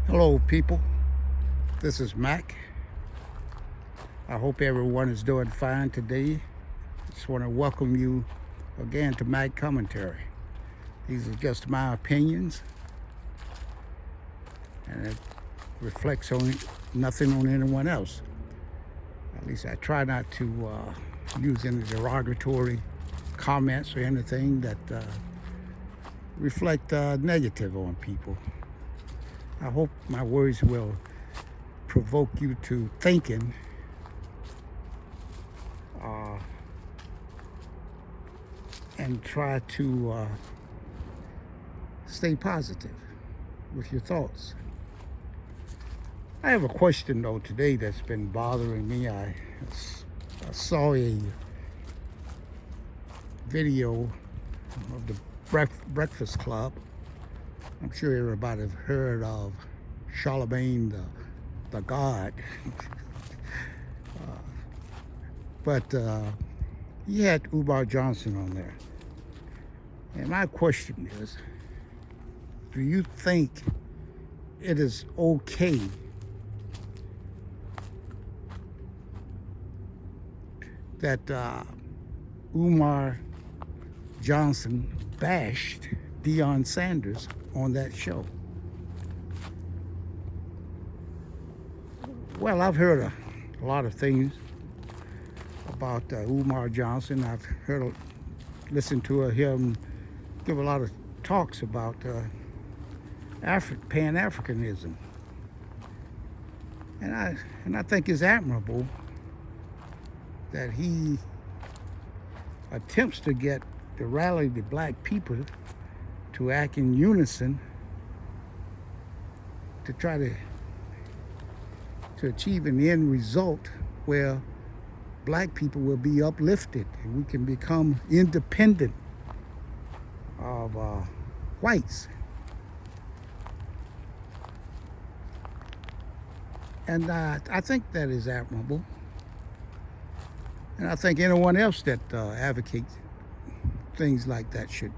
Hello, people. This is Mac. I hope everyone is doing fine today. Just want to welcome you again to Mac Commentary. These are just my opinions, and it reflects on nothing on anyone else. At least I try not to use any derogatory comments or anything that reflect negative on people. I hope my words will provoke you to thinking and try to stay positive with your thoughts. I have a question though today that's been bothering me. I saw a video of the Breakfast Club. I'm sure everybody's heard of Charlemagne the God. But he had Umar Johnson on there. And my question is, do you think it is okay that Umar Johnson bashed Deion Sanders on that show? Well, I've heard a lot of things about Umar Johnson. I've listened to him give a lot of talks about Pan-Africanism, and I think it's admirable that he attempts to rally the black people to act in unison to try to achieve an end result where black people will be uplifted and we can become independent of whites. And I think that is admirable. And I think anyone else that advocates things like that should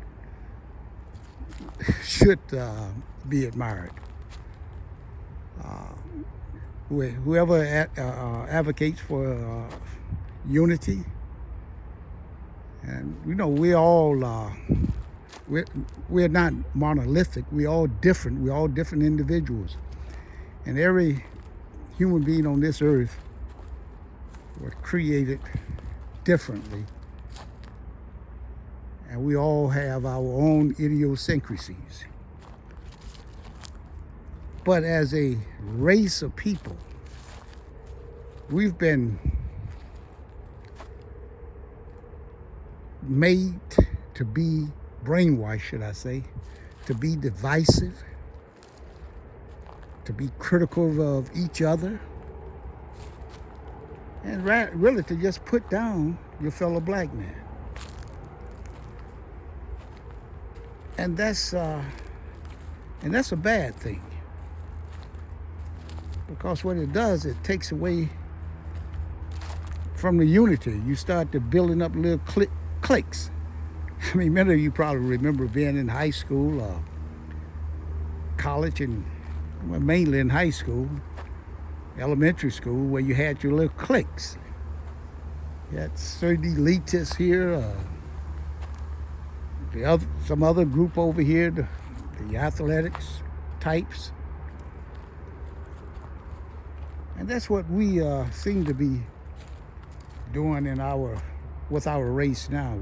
be admired. Whoever advocates for unity, and we all we're not monolithic. We're all different. We're all different individuals, and every human being on this earth was created differently, and we all have our own idiosyncrasies. But as a race of people, we've been made to be brainwashed, should I say, to be divisive, to be critical of each other, and really to just put down your fellow black man. And that's a bad thing. Because what it does, it takes away from the unity. You start to building up little cliques. I mean, many of you probably remember being in high school or college, and well, mainly in high school, elementary school, where you had your little cliques. You had certain elitists here, some other group over here, the athletics types. And that's what we seem to be doing with our race now.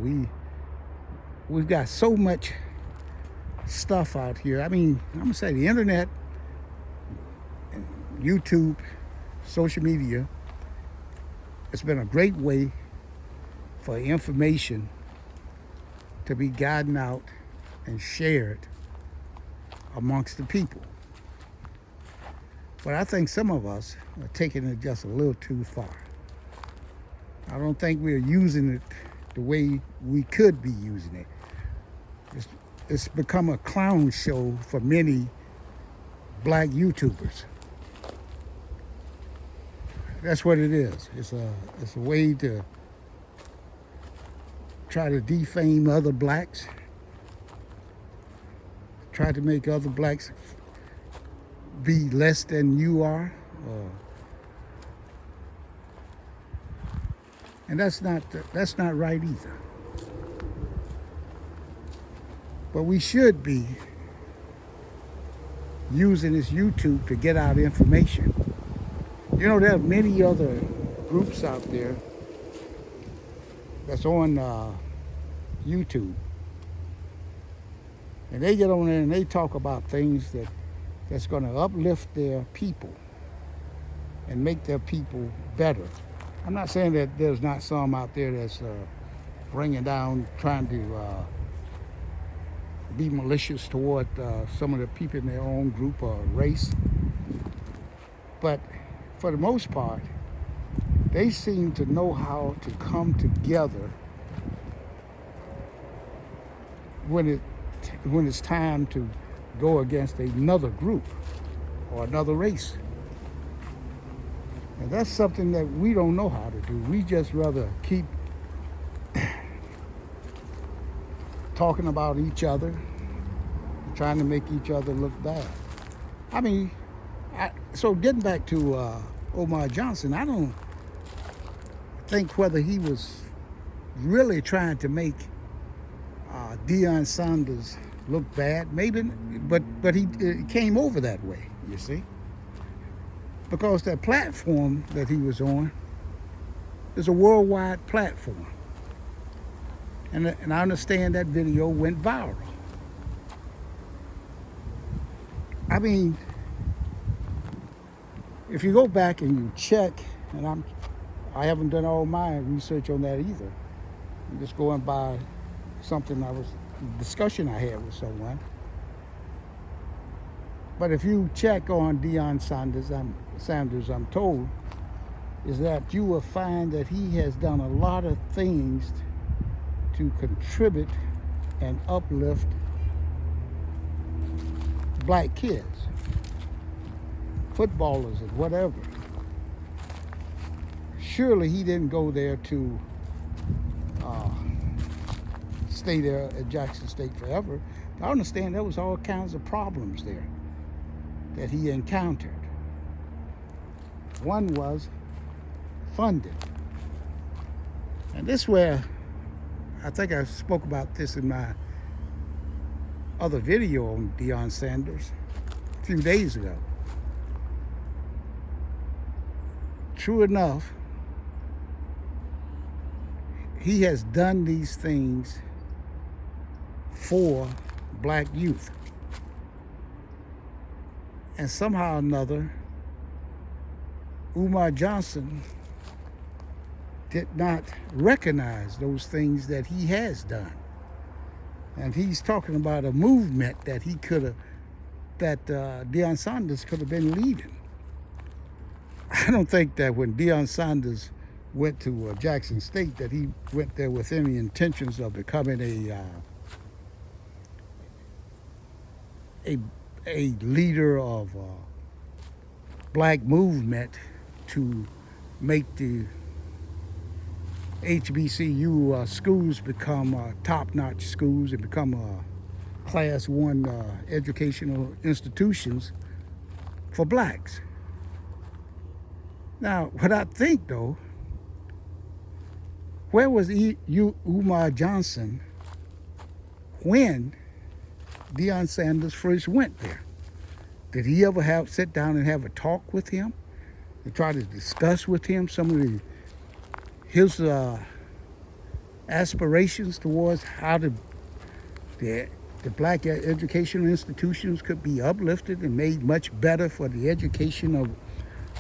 We've got so much stuff out here. I mean, I'm gonna say the internet, YouTube, social media, it's been a great way for information to be gotten out and shared amongst the people. But I think some of us are taking it just a little too far. I don't think we're using it the way we could be using it. It's become a clown show for many black YouTubers. That's what it is. It's a way to try to defame other blacks, try to make other blacks be less than you are. And that's not right either. But we should be using this YouTube to get out information. You know, there are many other groups out there that's on YouTube. And they get on there and they talk about things that's going to uplift their people and make their people better. I'm not saying that there's not some out there that's bringing down, trying to be malicious toward some of the people in their own group or race. But for the most part, they seem to know how to come together when it's time to go against another group or another race. And that's something that we don't know how to do. We just rather keep talking about each other, trying to make each other look bad. I mean, so getting back to Umar Johnson, I don't think whether he was really trying to make Deion Sanders look bad, maybe, but he came over that way, you see. Because that platform that he was on is a worldwide platform. And I understand that video went viral. I mean, if you go back and you check, and I haven't done all my research on that either. I'm just going by discussion I had with someone. But if you check on Deion Sanders, I'm told, is that you will find that he has done a lot of things to contribute and uplift black kids, footballers and whatever. Surely he didn't go there to stay there at Jackson State forever. I understand there was all kinds of problems there that he encountered. One was funding. And this where, I think I spoke about this in my other video on Deion Sanders a few days ago. True enough, he has done these things for black youth. And somehow or another, Umar Johnson did not recognize those things that he has done. And he's talking about a movement that Deion Sanders could have been leading. I don't think that when Deion Sanders went to Jackson State that he went there with any intentions of becoming a leader of black movement to make the HBCU schools become top-notch schools and become class 1 educational institutions for blacks. Now, what I think, though, where was Umar Johnson when Deion Sanders first went there? Did he ever sit down and have a talk with him to try to discuss with him some of his aspirations towards how the black educational institutions could be uplifted and made much better for the education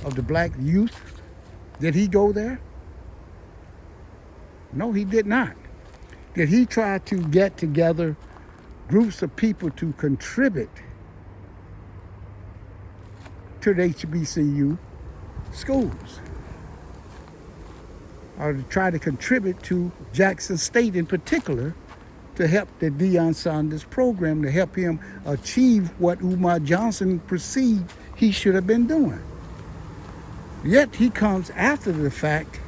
of the black youth? Did he go there? No, he did not. Did he try to get together groups of people to contribute to the HBCU schools, or to try to contribute to Jackson State in particular to help the Deion Sanders program, to help him achieve what Umar Johnson perceived he should have been doing? Yet he comes after the fact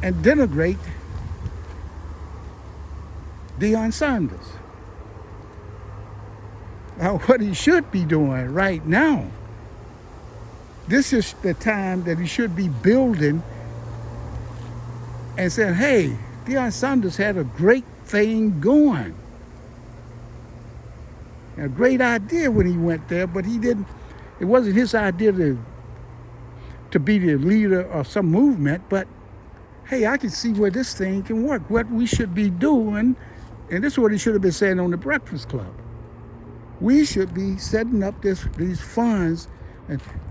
and denigrate Deion Sanders. what he should be doing right now. This is the time that he should be building and saying, hey, Deion Sanders had a great thing going. A great idea when he went there, but he didn't, it wasn't his idea to be the leader of some movement, but hey, I can see where this thing can work, what we should be doing, and this is what he should have been saying on the Breakfast Club. We should be setting up these funds,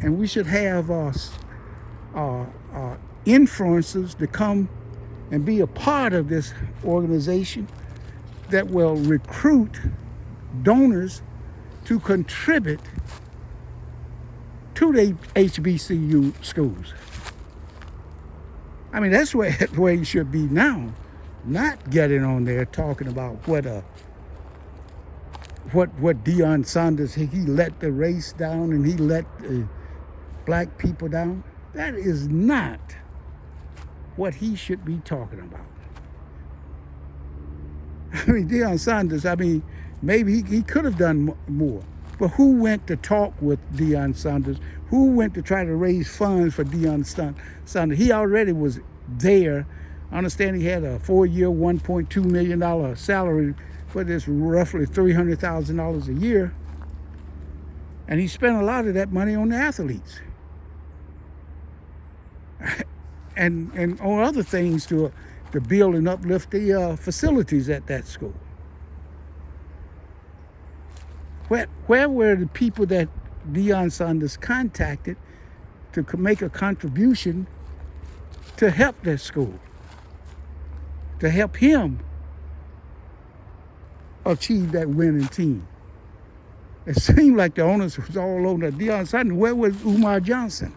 and we should have influencers to come and be a part of this organization that will recruit donors to contribute to the HBCU schools. I mean, that's where you should be now, not getting on there talking about what Deion Sanders, he let the race down and he let black people down. That is not what he should be talking about. I mean, Deion Sanders, maybe he could have done more. But who went to talk with Deion Sanders? Who went to try to raise funds for Deion Sanders? He already was there. I understand he had a 4-year, $1.2 million salary, but it's roughly $300,000 a year. And he spent a lot of that money on the athletes. and on other things to build and uplift the facilities at that school. Where were the people that Deion Sanders contacted to make a contribution to help that school, to help him achieve that winning team? It seemed like the onus was all on Deion Sanders. Where was Umar Johnson?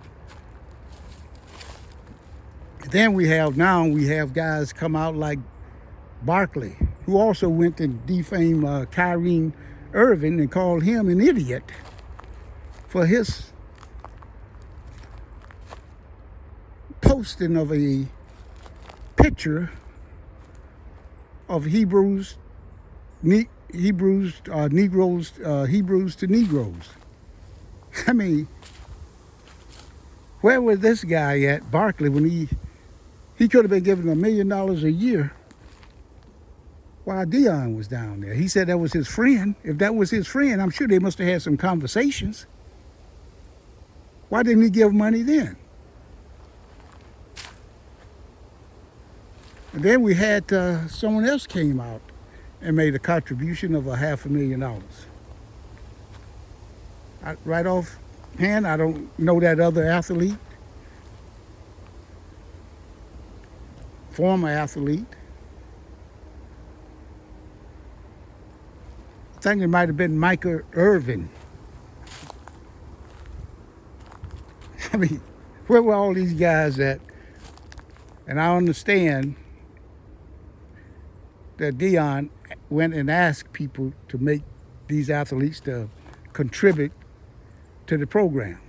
Then we have guys come out like Barkley, who also went to defame Kyrie Irving and called him an idiot for his posting of a picture of Hebrews to Negroes. I mean, where was this guy at, Barkley, when he could have been given $1 million a year while Deion was down there? He said that was his friend. If that was his friend, I'm sure they must have had some conversations. Why didn't he give money then? And then we had someone else came out and made a contribution of $500,000. Right off hand, I don't know that other athlete, former athlete. I think it might have been Michael Irvin. I mean, where were all these guys at? And I understand that Deion went and asked people to make these athletes to contribute to the program.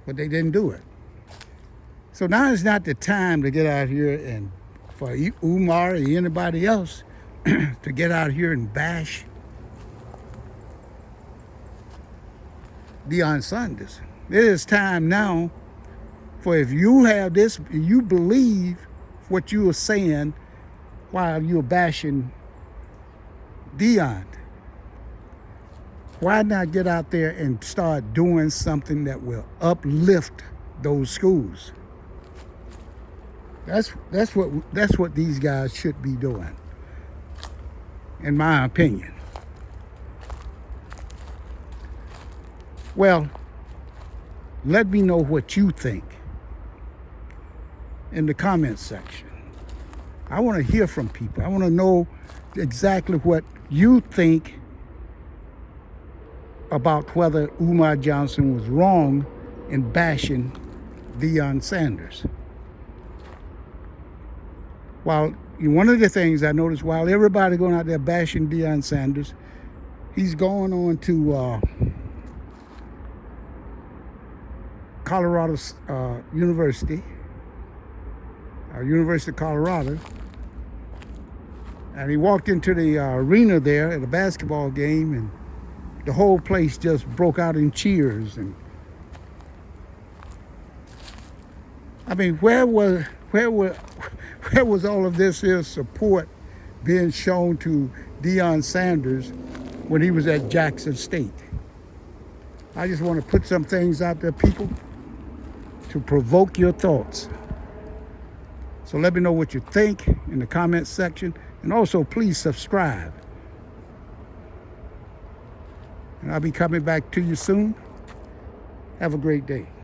But they didn't do it. So now is not the time to get out here and for Umar or anybody else to get out here and bash Deion Sanders. It is time now for, if you have this, you believe what you are saying while you're bashing Deion, why not get out there and start doing something that will uplift those schools? That's what these guys should be doing, in my opinion. Well, let me know what you think in the comments section. I want to hear from people. I want to know exactly what you think about whether Umar Johnson was wrong in bashing Deion Sanders. One of the things I noticed, while everybody going out there bashing Deion Sanders, he's going on to Colorado University of Colorado, And he walked into the arena there at a basketball game, and the whole place just broke out in cheers. And I mean, where was all of this support being shown to Deion Sanders when he was at Jackson State? I just want to put some things out there, people, to provoke your thoughts. So let me know what you think in the comment section. And also, please subscribe. And I'll be coming back to you soon. Have a great day.